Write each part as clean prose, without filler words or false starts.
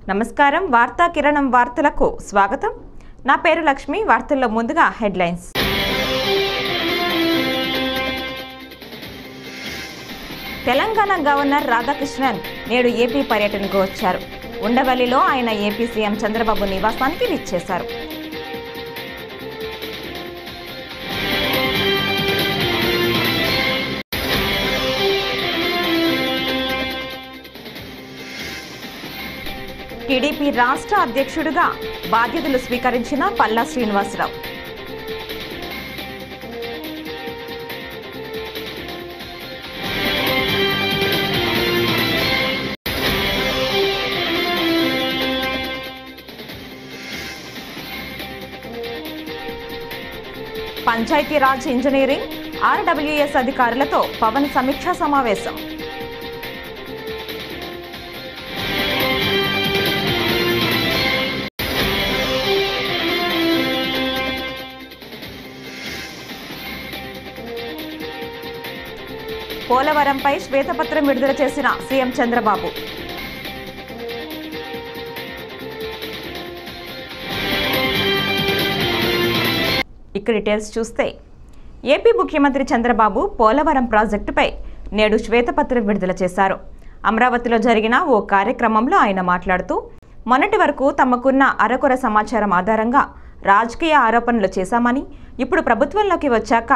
నమస్కారం వార్తా కిరణం వార్తలకు స్వాగతం నా పేరు లక్ష్మి వార్తల్లో ముందుగా హెడ్లైన్స్ తెలంగాణ గవర్నర్ రాధాకృష్ణన్ నేడు ఏపీ పర్యటనకు వచ్చారు ఉండవల్లిలో ఆయన ఏపీ సీఎం చంద్రబాబు నివాసానికి విచ్చేశారు టీడీపీ రాష్ట్ర అధ్యక్షుడిగా బాధ్యతలు స్వీకరించిన పల్లా శ్రీనివాసరావు పంచాయతీరాజ్ ఇంజనీరింగ్ ఆర్డబ్ల్యూఎస్ అధికారులతో పవన్ సమీక్షా సమావేశం పోలవరంపై శ్వేతపత్రం విడుదల చేసిన సీఎం చంద్రబాబు ఇక డీటెయిల్స్ చూస్తే ఏపీ ముఖ్యమంత్రి చంద్రబాబు పోలవరం ప్రాజెక్టుపై నేడు శ్వేతపత్రం విడుదల చేశారు అమరావతిలో జరిగిన ఓ కార్యక్రమంలో ఆయన మాట్లాడుతూ మొన్నటి వరకు తమకున్న అరకొర సమాచారం ఆధారంగా రాజకీయ ఆరోపణలు చేశామని ఇప్పుడు ప్రభుత్వంలోకి వచ్చాక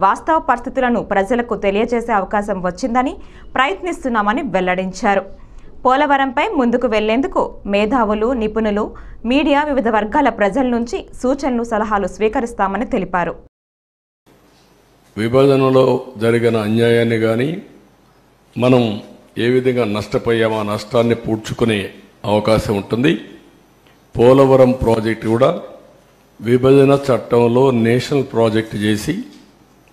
వాస్తవ పరిస్థితులను ప్రజలకు తెలియజేసే అవకాశం వచ్చిందని ప్రయత్నిస్తున్నామని వెల్లడించారు పోలవరంపై ముందుకు వెళ్లేందుకు మేధావులు నిపుణులు మీడియా వివిధ వర్గాల ప్రజల నుంచి సూచనలు సలహాలు స్వీకరిస్తామని తెలిపారు విభజనలో జరిగిన అన్యాయాన్ని గాని మనం ఏ విధంగా నష్టపోయామో ఆ నష్టాన్ని పూడ్చుకునే అవకాశం ఉంటుంది పోలవరం ప్రాజెక్టు కూడా విభజన చట్టంలో నేషనల్ ప్రాజెక్టు చేసి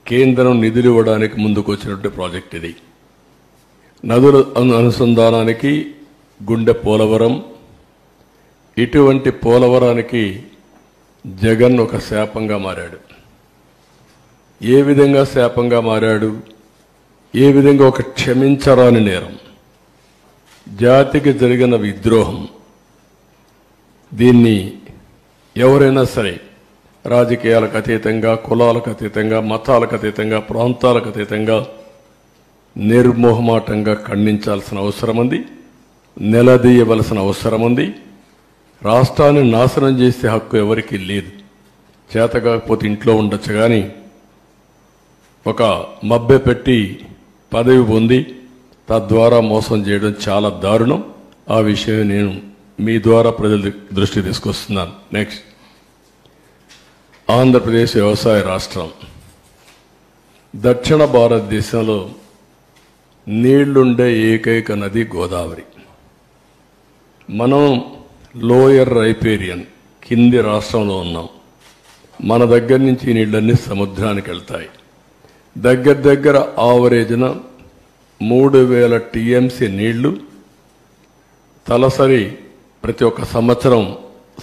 కేంద్రం నిధులు ఇవ్వడానికి ముందుకు వచ్చినటువంటి ప్రాజెక్ట్ ఇది నదుల అనుసంధానానికి గుండె పోలవరం ఇటువంటి పోలవరానికి జగన్ ఒక శాపంగా మారాడు ఏ విధంగా శాపంగా మారాడు ఏ విధంగా ఒక క్షమించరాని నేరం జాతికి జరిగిన విద్రోహం దీన్ని ఎవరైనా సరే రాజకీయాలకు అతీతంగా కులాలకు అతీతంగా మతాలకు అతీతంగా ప్రాంతాలకు అతీతంగా నిర్మోహమాటంగా ఖండించాల్సిన అవసరం ఉంది నిలదీయవలసిన అవసరం ఉంది రాష్ట్రాన్ని నాశనం చేసే హక్కు ఎవరికీ లేదు చేతకాకపోతే ఇంట్లో ఉండొచ్చు కానీ ఒక మబ్బె పెట్టి పదవి పొంది తద్వారా మోసం చేయడం చాలా దారుణం ఆ విషయం నేను మీ ద్వారా ప్రజల దృష్టి తీసుకొస్తున్నాను నెక్స్ట్ ఆంధ్రప్రదేశ్ వ్యవసాయ రాష్ట్రం దక్షిణ భారతదేశంలో నీళ్లుండే ఏకైక నది గోదావరి మనం లోయర్ రైపేరియన్ కింది రాష్ట్రంలో ఉన్నాం మన దగ్గర నుంచి నీళ్ళన్నీ సముద్రానికి వెళ్తాయి దగ్గర ఆవరేజ్న 3000 టీఎంసీ నీళ్లు తలసరి ప్రతి ఒక్క సంవత్సరం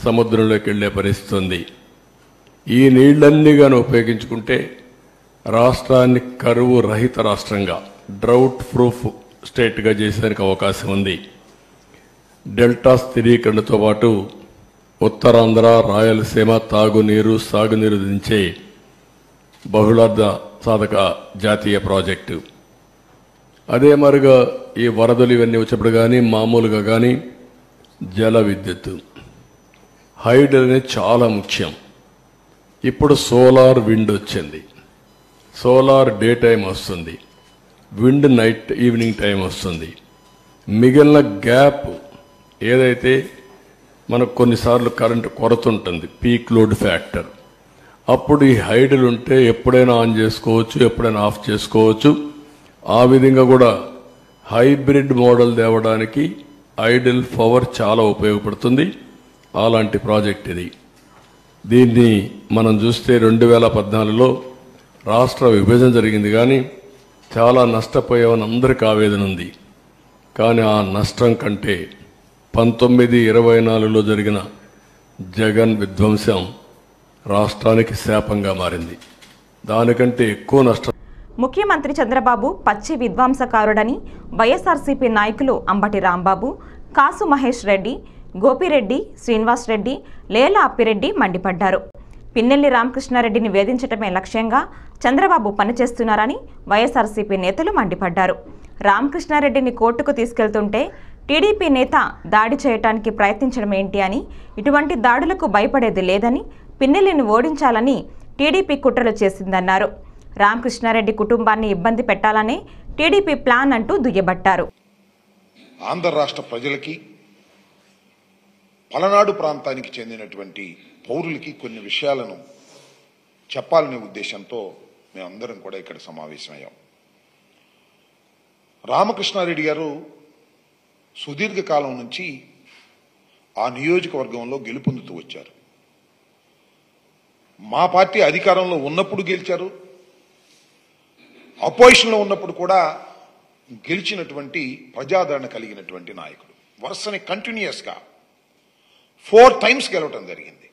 సముద్రంలోకి వెళ్లే పరిస్థితి ఉంది ఈ నీళ్లన్నీ గాని ఉపయోగించుకుంటే రాష్ట్రాన్ని కరువు రహిత రాష్ట్రంగా డ్రౌట్ ప్రూఫ్ స్టేట్గా చేసేందుకు అవకాశం ఉంది డెల్టా స్థిరీకరణతో పాటు ఉత్తరాంధ్ర రాయలసీమ తాగునీరు సాగునీరు దించే బహుళార్థ సాధక జాతీయ ప్రాజెక్టు అదే మరుగా ఈ వరదలు ఇవన్నీ వచ్చినప్పుడు కానీ మామూలుగా కానీ జల విద్యుత్ హైడల్ అనేది చాలా ముఖ్యం ఇప్పుడు సోలార్ విండ్ వచ్చింది సోలార్ డే టైం వస్తుంది విండ్ నైట్ ఈవినింగ్ టైం వస్తుంది మిగిలిన గ్యాప్ ఏదైతే మనకు కొన్నిసార్లు కరెంటు కొరత ఉంటుంది పీక్ లోడ్ ఫ్యాక్టర్ అప్పుడు ఈ హైడల్ ఉంటే ఎప్పుడైనా ఆన్ చేసుకోవచ్చు ఎప్పుడైనా ఆఫ్ చేసుకోవచ్చు ఆ విధంగా కూడా హైబ్రిడ్ మోడల్ తేవడానికి ఐడల్ పవర్ చాలా ఉపయోగపడుతుంది అలాంటి ప్రాజెక్ట్ ఇది దీన్ని మనం చూస్తే 2014లో రాష్ట్ర విభజన జరిగింది కానీ చాలా నష్టపోయామని అందరికీ ఆవేదన ఉంది కానీ ఆ నష్టం కంటే 1924లో జరిగిన జగన్ విధ్వంసం రాష్ట్రానికి శాపంగా మారింది దానికంటే ఎక్కువ నష్టం ముఖ్యమంత్రి చంద్రబాబు పచ్చి విధ్వంసకారుడని వైఎస్ఆర్సీపీ నాయకులు అంబటి రాంబాబు కాసు మహేష్ రెడ్డి గోపిరెడ్డి, శ్రీనివాస్ రెడ్డి, లేల అప్పిరెడ్డి మండిపడ్డారు. పిన్నెల్లి రామకృష్ణారెడ్డిని వేధించటమే లక్ష్యంగా చంద్రబాబు పనిచేస్తున్నారని వైఎస్ఆర్సీపీ నేతలు మండిపడ్డారు. రామకృష్ణారెడ్డిని కోర్టుకు తీసుకెళ్తుంటే టీడీపీ నేత దాడి చేయటానికి ప్రయత్నించడం ఏంటి అని, ఇటువంటి దాడులకు భయపడేది లేదని, పిన్నెల్లిని ఓడించాలని టీడీపీ కుట్రలు చేసిందన్నారు. రామకృష్ణారెడ్డి కుటుంబాన్ని ఇబ్బంది పెట్టాలనే టీడీపీ ప్లాన్ అంటూ దుయ్యబట్టారు. ఆంధ్ర రాష్ట్ర ప్రజలకి, పలనాడు ప్రాంతానికి చెందినటువంటి పౌరులకి కొన్ని విషయాలను చెప్పాలనే ఉద్దేశంతో మేమందరం కూడా ఇక్కడ సమావేశమయ్యాం. రామకృష్ణారెడ్డి గారు సుదీర్ఘకాలం నుంచి ఆ నియోజకవర్గంలో గెలుపొందుతూ వచ్చారు. మా పార్టీ అధికారంలో ఉన్నప్పుడు గెలిచారు, అపోజిషన్లో ఉన్నప్పుడు కూడా గెలిచినటువంటి ప్రజాదరణ కలిగినటువంటి నాయకుడు. వరుసని కంటిన్యూస్గా 4 times గెలవటం జరిగింది.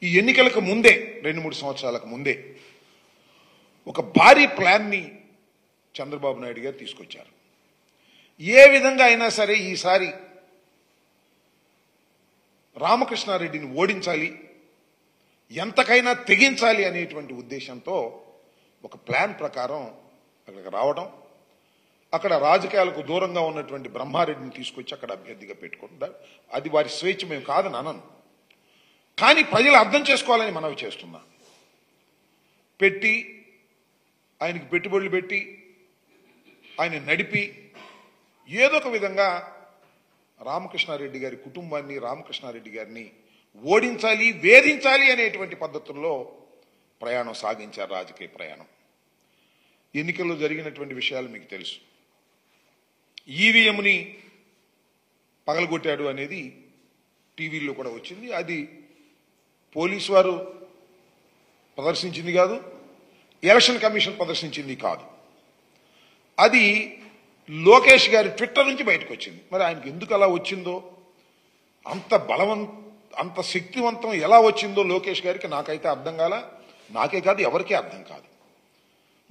ఈ ఎన్నికలకు ముందే 2-3 సంవత్సరాలకు ముందే ఒక భారీ ప్లాన్ని చంద్రబాబు నాయుడు గారు తీసుకొచ్చారు. ఏ విధంగా అయినా సరే ఈసారి రామకృష్ణారెడ్డిని ఓడించాలి, ఎంతకైనా తెగించాలి అనేటువంటి ఉద్దేశంతో ఒక ప్లాన్ ప్రకారం అక్కడికి రావడం, అక్కడ రాజకీయాలకు దూరంగా ఉన్నటువంటి బ్రహ్మారెడ్డిని తీసుకొచ్చి అక్కడ అభ్యర్థిగా పెట్టుకుంటారు. అది వారి స్వేచ్ఛ, మేము కాదని అనను, కానీ ప్రజలు అర్థం చేసుకోవాలని మనవి చేస్తున్నా. పెట్టి ఆయనకి పెట్టుబడులు పెట్టి ఆయన నడిపి ఏదో ఒక విధంగా రామకృష్ణారెడ్డి గారి కుటుంబాన్ని, రామకృష్ణారెడ్డి గారిని ఓడించాలి, వేధించాలి అనేటువంటి పద్ధతుల్లో ప్రయాణం సాగించారు, రాజకీయ ప్రయాణం. ఎన్నికల్లో జరిగినటువంటి విషయాలు మీకు తెలుసు. ఈవీఎంని పగలగొట్టాడు అనేది టీవీల్లో కూడా వచ్చింది. అది పోలీసు వారు ప్రదర్శించింది కాదు, ఎలక్షన్ కమిషన్ ప్రదర్శించింది కాదు. అది లోకేష్ గారి ట్విట్టర్ నుంచి బయటకు వచ్చింది. మరి ఆయనకి ఎందుకు అలా వచ్చిందో, అంత శక్తివంతం ఎలా వచ్చిందో లోకేష్ గారికి నాకైతే అర్థం కాల. నాకే కాదు, ఎవరికీ అర్థం కాదు.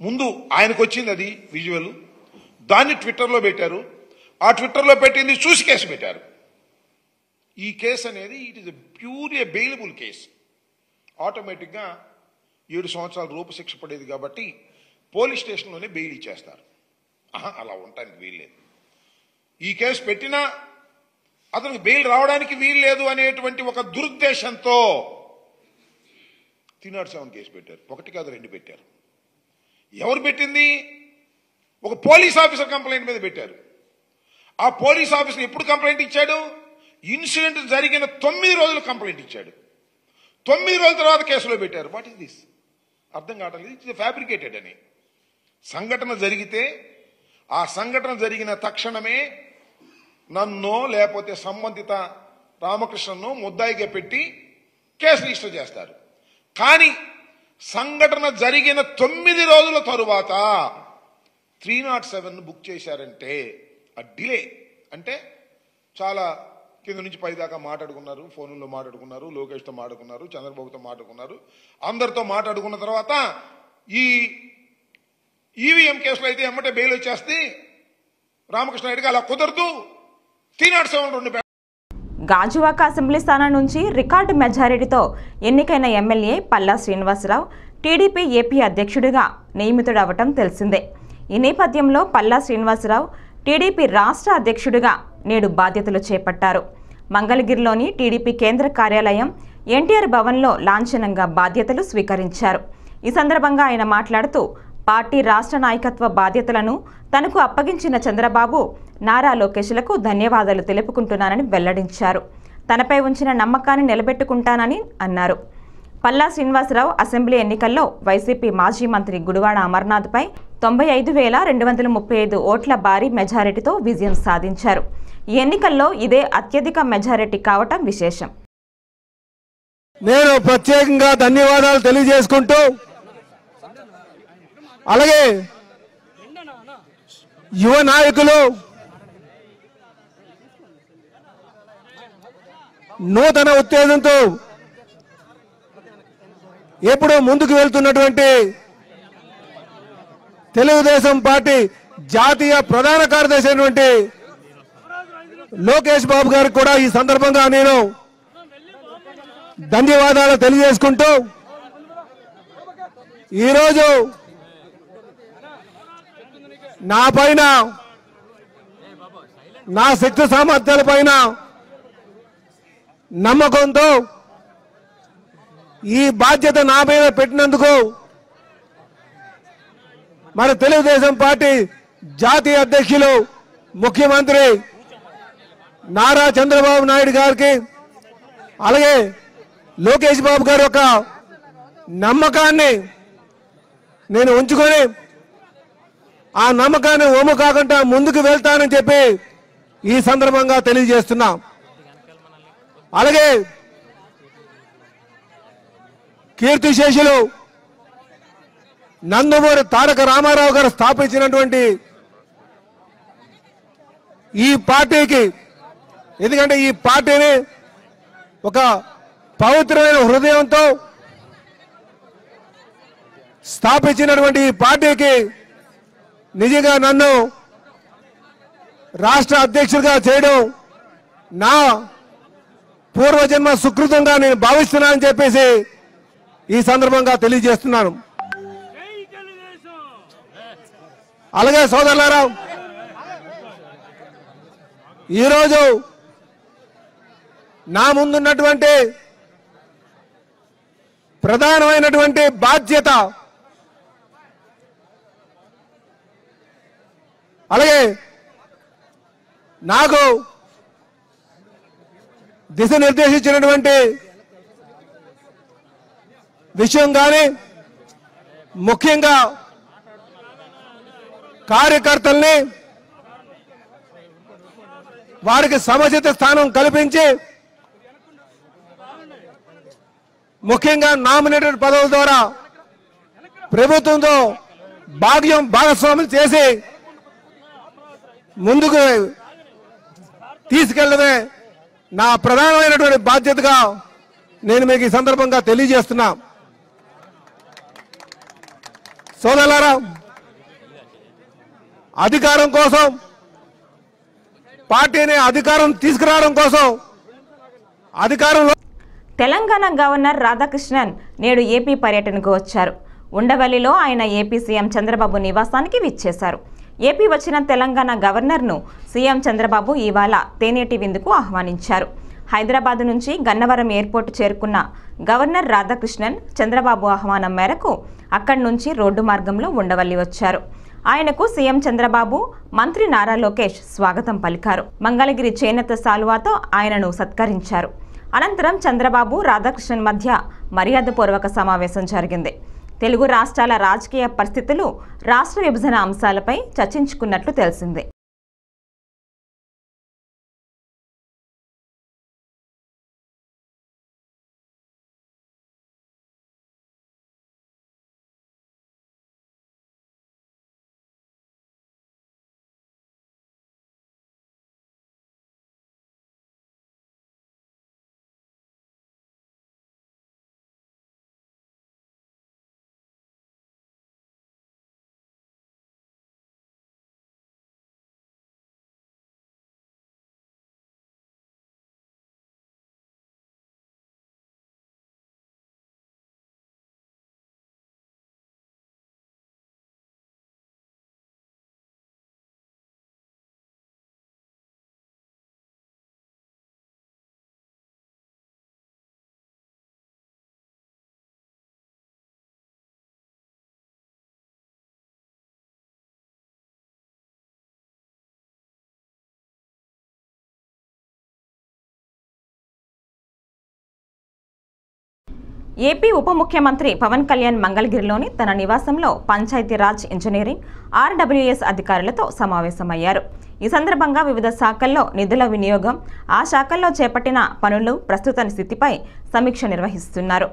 ముందు ఆయనకు వచ్చింది అది విజువల్, దాన్ని ట్విట్టర్లో పెట్టారు. ఆ ట్విట్టర్లో పెట్టింది చూసి కేసు పెట్టారు. ఈ కేసు అనేది it is purely bailable case. ఆటోమేటిక్గా 7 సంవత్సరాల రూపశిక్ష పడేది కాబట్టి పోలీస్ స్టేషన్లోనే బెయిల్ ఇచ్చేస్తారు. అలా ఉండటానికి వీల్లేదు. ఈ కేసు పెట్టినా అతనికి బెయిల్ రావడానికి వీల్లేదు అనేటువంటి ఒక దురుద్దేశంతో 307 కేసు పెట్టారు. 1 కాదు 2 పెట్టారు. ఎవరు పెట్టింది? ఒక పోలీస్ ఆఫీసర్ కంప్లైంట్ మీద పెట్టారు. ఆ పోలీస్ ఆఫీసర్ ఎప్పుడు కంప్లైంట్ ఇచ్చాడు? ఇన్సిడెంట్ జరిగిన 9 రోజులు కంప్లైంట్ ఇచ్చాడు. 9 రోజుల తర్వాత కేసులో పెట్టారు. What is this? అర్థం కావట్లేదు. ఇట్స్ ఫ్యాబ్రికేటెడ్ అని. సంఘటన జరిగితే ఆ సంఘటన జరిగిన తక్షణమే నన్ను లేకపోతే సంబంధిత రామకృష్ణను ముద్దాయిగా పెట్టి కేసు రిజిస్టర్ చేస్తారు. కానీ సంఘటన జరిగిన 9 రోజుల తరువాత 307 బుక్ చేశారంటే ఆ డిలే అంటే చాలా కింద నుంచి పై దాకా మాట్లాడుకున్నారు, ఫోన్లో మాట్లాడుకున్నారు, లోకేష్తో మాట్లాడుకున్నారు, చంద్రబాబుతో మాట్లాడుకున్నారు, అందరితో మాట్లాడుకున్న తర్వాత ఈ ఈవీఎం కేసులో అయితే ఎమ్మటే బెయిల్ వచ్చేస్తే రామకృష్ణారెడ్డికి అలా కుదరదు. 307 గాజువాక అసెంబ్లీ స్థానం నుంచి రికార్డు మెజారిటీతో ఎన్నికైన MLA Palla Srinivasarao TDP AP అధ్యక్షుడిగా నియమితుడవటం తెలిసిందే. ఈ నేపథ్యంలో పల్లా శ్రీనివాసరావు టీడీపీ రాష్ట్ర అధ్యక్షుడిగా నేడు బాధ్యతలు చేపట్టారు. మంగళగిరిలోని టీడీపీ కేంద్ర కార్యాలయం ఎన్టీఆర్ భవన్లో లాంఛనంగా బాధ్యతలు స్వీకరించారు. ఈ సందర్భంగా ఆయన మాట్లాడుతూ పార్టీ రాష్ట్ర నాయకత్వ బాధ్యతలను తనకు అప్పగించిన చంద్రబాబు, నారా లోకేష్లకు ధన్యవాదాలు తెలుపుకుంటున్నానని వెల్లడించారు. తనపై ఉంచిన నమ్మకాన్ని నిలబెట్టుకుంటానని అన్నారు. పల్లా శ్రీనివాసరావు అసెంబ్లీ ఎన్నికల్లో వైసీపీ మాజీ మంత్రి గుడివాడ అమర్నాథ్పై 95,235 ఓట్ల భారీ మెజారిటీతో విజయం సాధించారు. ఈ ఎన్నికల్లో ఇదే అత్యధిక మెజారిటీ కావటం విశేషం. నేను ప్రత్యేకంగా ధన్యవాదాలు తెలియజేసుకుంటూ, అలాగే యువ నాయకులు నూతన ఉత్తేజంతో ఎప్పుడూ ముందుకు వెళ్తున్నటువంటి తెలుగుదేశం పార్టీ జాతీయ ప్రధాన కార్యదర్శి అయినటువంటి లోకేష్ బాబు గారికి కూడా ఈ సందర్భంగా నేను ధన్యవాదాలు తెలియజేసుకుంటూ ఈరోజు నా పైన నా శక్తి సామర్థ్యాల పైన నమ్మకంతో ఈ బాధ్యత నా మీద పెట్టినందుకు మన తెలుగుదేశం పార్టీ జాతీయ అధ్యక్షులు ముఖ్యమంత్రి నారా చంద్రబాబు నాయుడు గారికి అలాగే లోకేష్ బాబు గారి యొక్క నమ్మకాన్ని నేను ఉంచుకొని ఆ నమ్మకాన్ని ఓము కాకుండా ముందుకు వెళ్తానని చెప్పి ఈ సందర్భంగా తెలియజేస్తున్నా. అలాగే కీర్తిశేషులు నందమూరి తారక రామారావు గారు స్థాపించినటువంటి ఈ పార్టీకి, ఎందుకంటే ఈ పార్టీని ఒక పవిత్రమైన హృదయంతో స్థాపించినటువంటి ఈ పార్టీకి నిజంగా నన్ను రాష్ట్ర అధ్యక్షుడిగా చేయడం నా పూర్వజన్మ సుకృతంగా నేను భావిస్తున్నానని చెప్పేసి ఈ సందర్భంగా తెలియజేస్తున్నాను. అలాగే సోదరులారా, ఈరోజు నా ముందున్నటువంటి ప్రధానమైనటువంటి బాధ్యత, అలాగే నాకు దిశ నిర్దేశించినటువంటి విషయం కానీ, ముఖ్యంగా కార్యకర్తల్ని వారికి సముచిత స్థానం కల్పించి ముఖ్యంగా నామినేటెడ్ పదవుల ద్వారా ప్రభుత్వంతో భాగస్వామ్యం చేసి ముందుకు తీసుకెళ్లడమే నా ప్రధానమైనటువంటి బాధ్యతగా నేను మీకు ఈ సందర్భంగా తెలియజేస్తున్నా. సోదరులారా, అధికారం కోసం, పార్టీని అధికారం తీసుకురావడం కోసం అధికారంలో తెలంగాణ గవర్నర్ రాధాకృష్ణన్ నేడు ఏపీ పర్యటనకు వచ్చారు. ఉండవల్లిలో ఆయన ఏపీ సీఎం చంద్రబాబు నివాసానికి విచ్చేశారు. ఏపీ వచ్చిన తెలంగాణ గవర్నర్ను సీఎం చంద్రబాబు ఇవాళ తేనేటి విందుకు ఆహ్వానించారు. హైదరాబాద్ నుంచి గన్నవరం ఎయిర్పోర్టు చేరుకున్న గవర్నర్ రాధాకృష్ణన్ చంద్రబాబు ఆహ్వానం మేరకు అక్కడి నుంచి రోడ్డు మార్గంలో ఉండవల్లి వచ్చారు. ఆయనకు సీఎం చంద్రబాబు, మంత్రి నారా లోకేష్ స్వాగతం పలికారు. మంగళగిరి చేనేత సాలువాతో ఆయనను సత్కరించారు. అనంతరం చంద్రబాబు, రాధాకృష్ణన్ మధ్య మర్యాదపూర్వక సమావేశం జరిగింది. తెలుగు రాష్ట్రాల రాజకీయ పరిస్థితులు, రాష్ట్ర విభజన అంశాలపై చర్చించుకున్నట్లు తెలిసింది. ఏపీ ఉప ముఖ్యమంత్రి పవన్ కళ్యాణ్ మంగళగిరిలోని తన నివాసంలో పంచాయతీరాజ్, ఇంజనీరింగ్, ఆర్డబ్ల్యూఎస్ అధికారులతో సమావేశమయ్యారు. ఈ సందర్భంగా వివిధ శాఖల్లో నిధుల వినియోగం, ఆ శాఖల్లో చేపట్టిన పనులు, ప్రస్తుత స్థితిపై సమీక్ష నిర్వహిస్తున్నారు.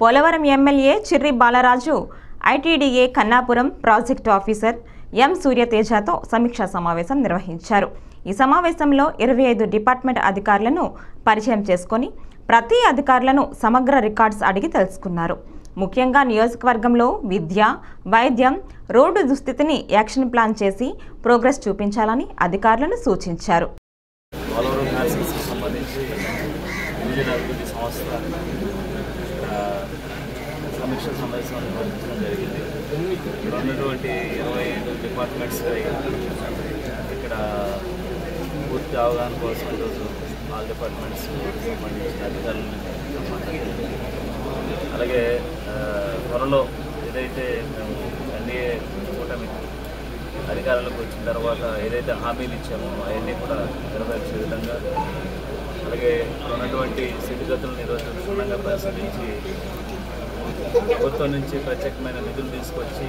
Polavaram MLA Chirri Balaraju ITDA Kannapuram project officer M సూర్యతేజతో సమీక్షా సమావేశం నిర్వహించారు. ఈ సమావేశంలో 25 డిపార్ట్మెంట్ అధికారులను పరిచయం చేసుకొని ప్రతి అధికారులను సమగ్ర రికార్డ్స్ అడిగి తెలుసుకున్నారు. ముఖ్యంగా నియోజకవర్గంలో విద్య, వైద్యం, రోడ్డు దుస్థితిని యాక్షన్ ప్లాన్ చేసి ప్రోగ్రెస్ చూపించాలని అధికారులను సూచించారు. సమీక్ష సమావేశం నిర్వహించడం జరిగింది. ఇక్కడ ఉన్నటువంటి 25 డిపార్ట్మెంట్స్పై ఇక్కడ పూర్తి అవగాహన కోసం ఈరోజు ఆల్ డిపార్ట్మెంట్స్ సంబంధించిన అధికారులను అలాగే త్వరలో ఏదైతే మేము ఎన్డీఏ కూటమి అధికారులకు వచ్చిన తర్వాత ఏదైతే హామీలు ఇచ్చామో అవన్నీ కూడా నెరవేర్చే విధంగా అలాగే ఉన్నటువంటి స్థితిగతులను ఈరోజు క్షుణ్ణంగా పరిశీలించి ప్రభుత్వం నుంచి ప్రత్యేకమైన నిధులు తీసుకొచ్చి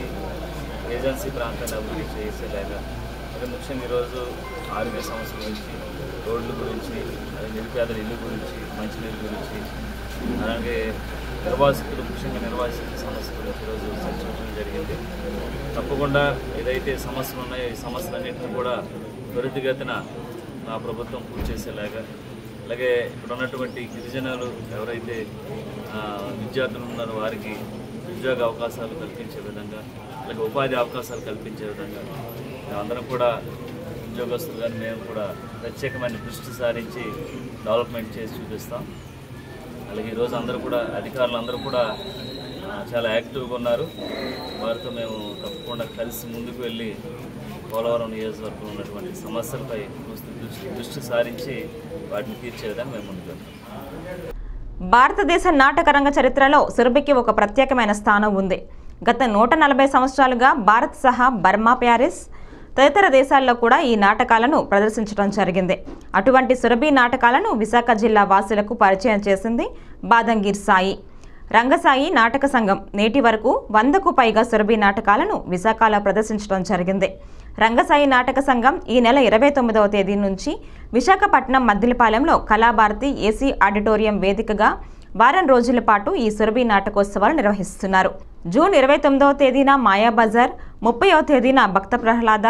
ఏజెన్సీ ప్రాంతాన్ని అభివృద్ధి చేసేలాగా అంటే ముఖ్యంగా ఈరోజు ఆరోగ్య సమస్యల గురించి, రోడ్ల గురించి, నిరుపేదల ఇల్లు గురించి, మంచినీరు గురించి, అలాగే ముఖ్యంగా నిర్వాసితుల సమస్య గురించి ఈరోజు చర్చించడం జరిగింది. తప్పకుండా ఏదైతే సమస్యలు ఉన్నాయో ఈ సమస్యలన్నింటినీ కూడా త్వరితగతిన మా ప్రభుత్వం పూర్తి చేసేలాగా అలాగే ఇక్కడ ఉన్నటువంటి గిరిజనులు ఎవరైతే విద్యార్థులు ఉన్నారో వారికి ఉద్యోగ అవకాశాలు కల్పించే విధంగా అలాగే ఉపాధి అవకాశాలు కల్పించే విధంగా అందరం కూడా ఉద్యోగస్తులు కానీ మేము కూడా ప్రత్యేకమైన దృష్టి సారించి డెవలప్మెంట్ చేసి చూపిస్తాం. అలాగే ఈరోజు అందరూ కూడా అధికారులు అందరూ కూడా చాలా యాక్టివ్గా ఉన్నారు. వారితో మేము తప్పకుండా కలిసి ముందుకు వెళ్ళి పోలవరం నియోజకవర్గంలో ఉన్నటువంటి సమస్యలపై దృష్టి సారించి వాటిని తీర్చే విధంగా మేము ముందుకు వెళ్తాం. భారతదేశ నాటక రంగ చరిత్రలో సురభికి ఒక ప్రత్యేకమైన స్థానం ఉంది. గత 140 సంవత్సరాలుగా భారత్ సహా బర్మా, ప్యారిస్ తదితర దేశాల్లో కూడా ఈ నాటకాలను ప్రదర్శించడం జరిగింది. అటువంటి సురభి నాటకాలను విశాఖ జిల్లా వాసులకు పరిచయం చేసింది బాదంగిర్ సాయి రంగసాయి నాటక సంఘం. నేటి వరకు 100కు పైగా సురభి నాటకాలను విశాఖలో ప్రదర్శించడం జరిగింది. రంగసాయి నాటక సంఘం ఈ నెల 29వ తేదీ నుంచి విశాఖపట్నం మద్దిలపాలెంలో కళాభారతి ఏసీ ఆడిటోరియం వేదికగా వారం రోజుల పాటు ఈ సురభి నాటకోత్సవాలు నిర్వహిస్తున్నారు. జూన్ 29వ తేదీన మాయాబజార్, 30వ తేదీన భక్త ప్రహ్లాద,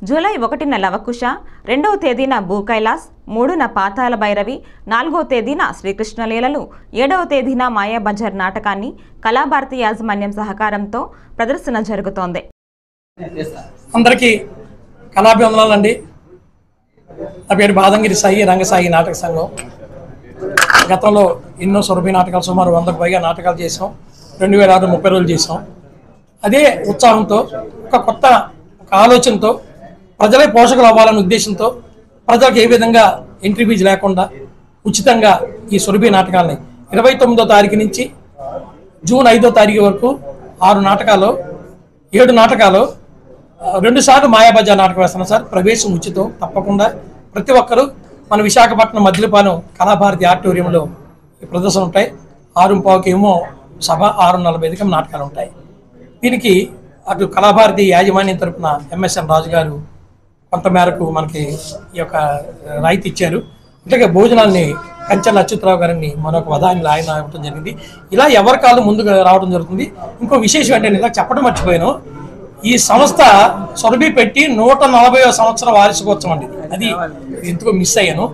జూలై 1న లవకుశ, 2వ తేదీన భూకైలాస్, 3న పాతాల భైరవి, 4వ తేదీన శ్రీకృష్ణలీలలు, 7వ తేదీన మాయాబజార్ నాటకాన్ని కళాభారతి యాజమాన్యం సహకారంతో ప్రదర్శన జరుగుతోంది. అందరికీ కళాభివందనాలండి. నా పేరు బాదంగిరి సాయి రంగసాయి నాటక సంఘం. గతంలో ఎన్నో సురభి నాటకాలు సుమారు 100కు పైగా నాటకాలు చేసాం. 2006 30 రోజులు చేసాం. అదే ఉత్సాహంతో ఒక కొత్త ఆలోచనతో ప్రజలే పోషకులు అవ్వాలనే ఉద్దేశంతో ప్రజలకు ఏ విధంగా ఎంట్రీ ఫీజు లేకుండా ఉచితంగా ఈ సురభి నాటకాలని 29వ తారీఖు నుంచి జూన్ 5వ తారీఖు వరకు 6 నాటకాలు 7 నాటకాలు 2 సార్లు మాయాబజార్ నాటకం వేస్తున్నాం సార్. ప్రవేశం ఉచితం. తప్పకుండా ప్రతి ఒక్కరూ మన విశాఖపట్నం మద్దిలపాలెం కళాభారతి ఆడిటోరియంలో ప్రదర్శన ఉంటాయి. 6:15 ఏమో సభ, 6:45 నాటకాలు ఉంటాయి. దీనికి అటు కళాభారతి యాజమాన్యం తరఫున ఎంఎస్ఎన్ రాజు గారు కొంత మేరకు మనకి ఈ యొక్క రాయితీ ఇచ్చారు. అలాగే భోజనాన్ని కంచెల అచ్యుతరావు గారిని మరొక వదాన్ని ఆయన ఇవ్వడం జరిగింది. ఇలా ఎవరి కాళ్ళు ముందుకు రావడం జరుగుతుంది. ఇంకో విశేషం ఏంటంటే ఇలా చెప్పడం మర్చిపోయాను, ఈ సంస్థ సురభి పెట్టి 140వ సంవత్సరం వార్షికోత్సవం అండి. అది ఎందుకో మిస్ అయ్యాను.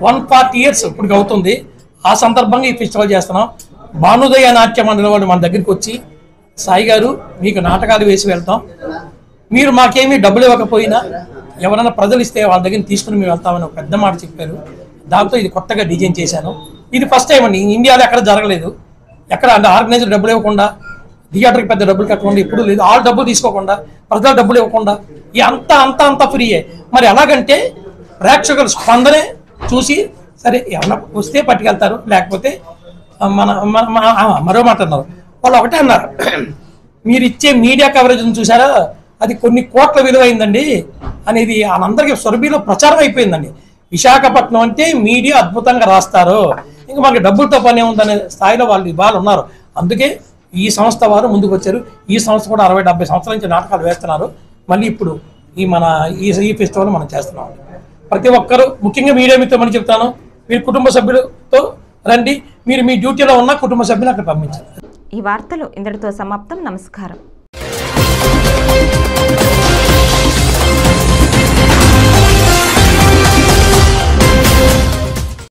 140 years ఇప్పటికి అవుతుంది. ఆ సందర్భంగా ఈ ఫెస్టివల్ చేస్తున్నాం. భానుదయ నాట్య మండలి వాళ్ళు మన దగ్గరికి వచ్చి, సాయి గారు మీకు నాటకాలు వేసి వెళ్తాం, మీరు మాకేమీ డబ్బులు ఇవ్వకపోయినా ఎవరైనా ప్రజలు ఇస్తే వాళ్ళ దగ్గర తీసుకుని మేము వెళ్తామని ఒక పెద్ద మాట చెప్పారు. దాంతో ఇది కొత్తగా డిజైన్ చేశాను. ఇది ఫస్ట్ టైం అండి, ఇండియాలో ఎక్కడ జరగలేదు. ఎక్కడ అంటే ఆర్గనైజర్ డబ్బులు ఇవ్వకుండా, థియేటర్కి పెద్ద డబ్బులు కట్టకుండా ఎప్పుడు లేదు. వాళ్ళు డబ్బులు తీసుకోకుండా, ప్రజలు డబ్బులు ఇవ్వకుండా, ఈ అంతా ఫ్రీయే. మరి ఎలాగంటే ప్రేక్షకులు స్పందనే చూసి సరే ఎవరైనా వస్తే పట్టుకెళ్తారు, లేకపోతే మరో మాట అన్నారు. వాళ్ళు ఒకటే అన్నారు, మీరు ఇచ్చే మీడియా కవరేజ్ చూసారా, అది కొన్ని కోట్ల విలువైందండి అనేది అందరికీ సురభిలో ప్రచారం అయిపోయిందండి. విశాఖపట్నం అంటే మీడియా అద్భుతంగా రాస్తారు, ఇంకా మనకి డబ్బులతో పని ఉందనే స్థాయిలో వాళ్ళు ఇవాళ ఉన్నారు. అందుకే ఈ సంస్థ వారు ముందుకు వచ్చారు. ఈ సంస్థ కూడా 60-70 సంవత్సరాల నుంచి నాటకాలు వేస్తున్నారు. మళ్ళీ ఇప్పుడు ఈ ఫెస్టివల్ మనం చేస్తున్నాం. ప్రతి ఒక్కరూ ముఖ్యంగా మీడియా మిత్రులు చెప్తాను, మీరు కుటుంబ సభ్యులతో రండి. మీరు మీ డ్యూటీలో ఉన్న కుటుంబ సభ్యులు అక్కడ పంపించారు. ఈ వార్తలు ఇంతటితో సమాప్తం. నమస్కారం.